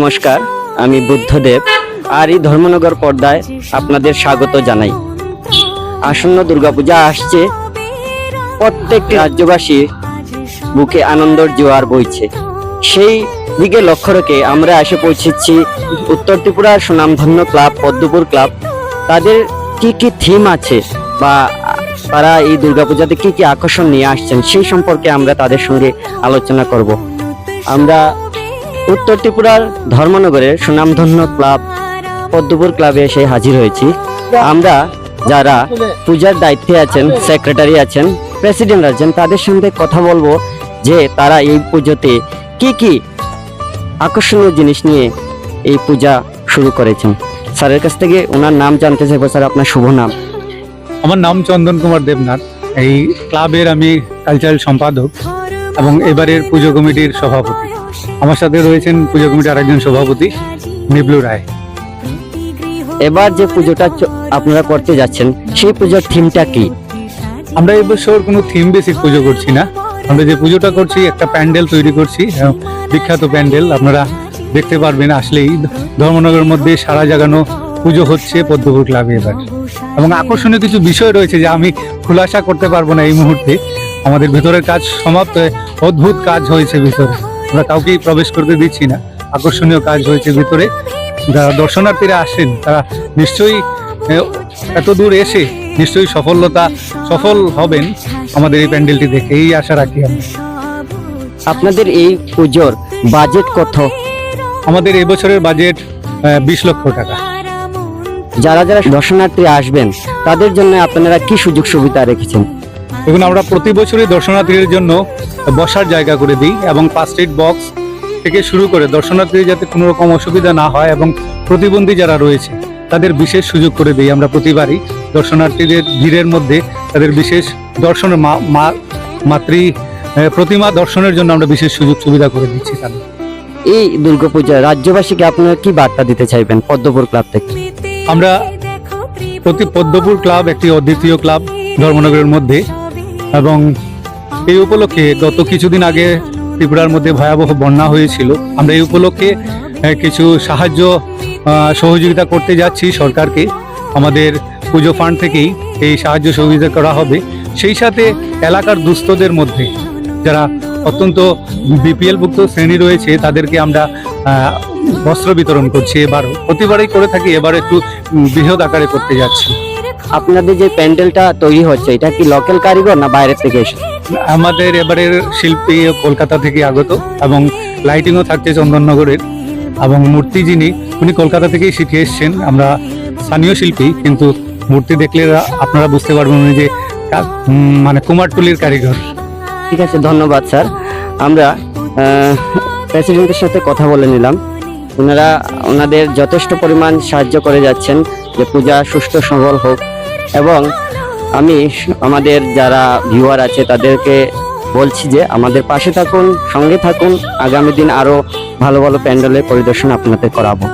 নমস্কার, আমি বুদ্ধদেব আর এই ধর্মনগর পর্দায় আপনাদের স্বাগত জানাই। আসন্ন দুর্গাপূজা আসছে, প্রত্যেকটি রাজ্যবাসী বুকে আনন্দের জোয়ার বইছে। সেই দিকে লক্ষ্য রেখে আমরা এসে পৌঁছেছি উত্তর ত্রিপুরার সুনামধন্য ক্লাব পদ্মপুর ক্লাব। তাদের কি কি থিম আছে বা তারা এই দুর্গাপূজাতে কি কি আকর্ষণ নিয়ে আসছেন সেই সম্পর্কে আমরা তাদের সঙ্গে আলোচনা করব। আমরা উত্তর ত্রিপুরার ধর্মনগরের সুনামধন্য ক্লাব পদ্মপুর ক্লাবে এসে হাজির হয়েছি। আমরা যারা পূজার দায়িত্বে আছেন, সেক্রেটারি আছেন, প্রেসিডেন্ট আছেন, তাদের সঙ্গে কথা বলবো যে তারা এই পুজোতে কি কি আকর্ষণীয় জিনিস নিয়ে এই পূজা শুরু করেছেন। স্যারের কাছ থেকে ওনার নাম জানতে চাইবো। স্যার, আপনার শুভ নাম? আমার নাম চন্দন কুমার দেবনাথ। এই ক্লাবের আমি কালচারাল সম্পাদক এবং এবারের পুজো কমিটির সভাপতি। আমার সাথে রয়েছেন পুজো কমিটির আরেকজন সভাপতি নিবলু রায়। এবার যে পুজোটা আপনারা করতে যাচ্ছেন সেই পুজোর থিমটা কি? আমরা এবছর কোনো থিম বেসিক পুজো করছি না। আমরা যে পুজোটা করছি একটা প্যান্ডেল তৈরি করছি, বিখ্যাত প্যান্ডেল। আপনারা দেখতে পারবেন আসলেই ধর্মনগরের মধ্যে সারা জাগানো পুজো হচ্ছে পদ্মপুর ক্লাবে এবার। এবং আকর্ষণীয় কিছু বিষয় রয়েছে যা আমি খুলাসা করতে পারবো না এই মুহূর্তে। আমাদের ভিতরের কাজ সমাপ্ত, অদ্ভুত কাজ হয়েছে ভিতরে, আমরা কাউকেই প্রবেশ করতে দিচ্ছি না। আকর্ষণীয় কাজ হয়েছে ভিতরে। যারা দর্শনার্থীরা আসেন তারা নিশ্চয়ই এত দূর এসে নিশ্চয়ই সফল হবেন আমাদের এই প্যান্ডেলটি দেখে, এই আশা রাখি আমরা। আপনাদের এই পুজোর বাজেট কত? আমাদের এবছরের বাজেট 20 লক্ষ টাকা। যারা যারা দর্শনার্থী আসবেন তাদের জন্য আপনারা কি সুযোগ সুবিধা রেখেছেন? দেখুন, আমরা প্রতি বছরই দর্শনার্থীদের জন্য বসার জায়গা করে দিই এবং ফার্স্ট এইড বক্স থেকে শুরু করে দর্শনার্থীদের যাতে কোনো রকম অসুবিধা না হয় এবং প্রতিবন্ধী যারা রয়েছে তাদের বিশেষ সুযোগ করে দিই। আমরা প্রতিবারই দর্শনার্থীদের ভিড়ের মধ্যে তাদের বিশেষ দর্শনের মাতৃ প্রতিমা দর্শনের জন্য আমরা বিশেষ সুযোগ সুবিধা করে দিচ্ছি। তাদের এই দুর্গাপূজা রাজ্যবাসীকে আপনারা কি বার্তা দিতে চাইবেন পদ্মপুর ক্লাব থেকে? আমরা পদ্মপুর ক্লাব একটি অদ্বিতীয় ক্লাব ধর্মনগরের মধ্যে, এবং এই উপলক্ষে গত কিছুদিন আগে ত্রিপুরার মধ্যে ভয়াবহ বন্যা হয়েছিল। আমরা এই উপলক্ষে কিছু সাহায্য সহযোগিতা করতে যাচ্ছি সরকারকে। আমাদের পুজো ফান্ড থেকেই এই সাহায্য সহযোগিতা করা হবে। সেই সাথে এলাকার দুস্থদের মধ্যে যারা অত্যন্ত বিপিএলভুক্ত শ্রেণী রয়েছে তাদেরকে আমরা বস্ত্র বিতরণ করছি। এবারও প্রতিবারই করে থাকি, এবার একটু বৃহৎ আকারে করতে যাচ্ছি। আপনাদের যে প্যান্ডেলটা তৈরি হচ্ছে এটা কি লোকাল কারিগর না বাইরের থেকে এসে? আমাদের এবারের শিল্পী কলকাতা থেকে আগত, এবং লাইটিংও থাকছে চন্দননগরের, এবং মূর্তি যিনি উনি কলকাতা থেকেই শিখে এসছেন। আমরা স্থানীয় শিল্পী, কিন্তু মূর্তি দেখলে আপনারা বুঝতে পারবেন উনি যে মানে কুমারটুলির কারিগর। ঠিক আছে, ধন্যবাদ স্যার। আমরা প্রেসিডেন্টের সাথে কথা বলে নিলাম। ওনাদের যথেষ্ট পরিমাণ সাহায্য করে যাচ্ছেন যে পূজা সুষ্ঠু সফল হোক। এবং আমি আমাদের যারা ভিউয়ার আছে তাদেরকে বলছি যে আমাদের পাশে থাকুন, সঙ্গে থাকুন। আগামী দিন আরো ভালো ভালো প্যান্ডেলের পরিদর্শন আপনাদের করাবো।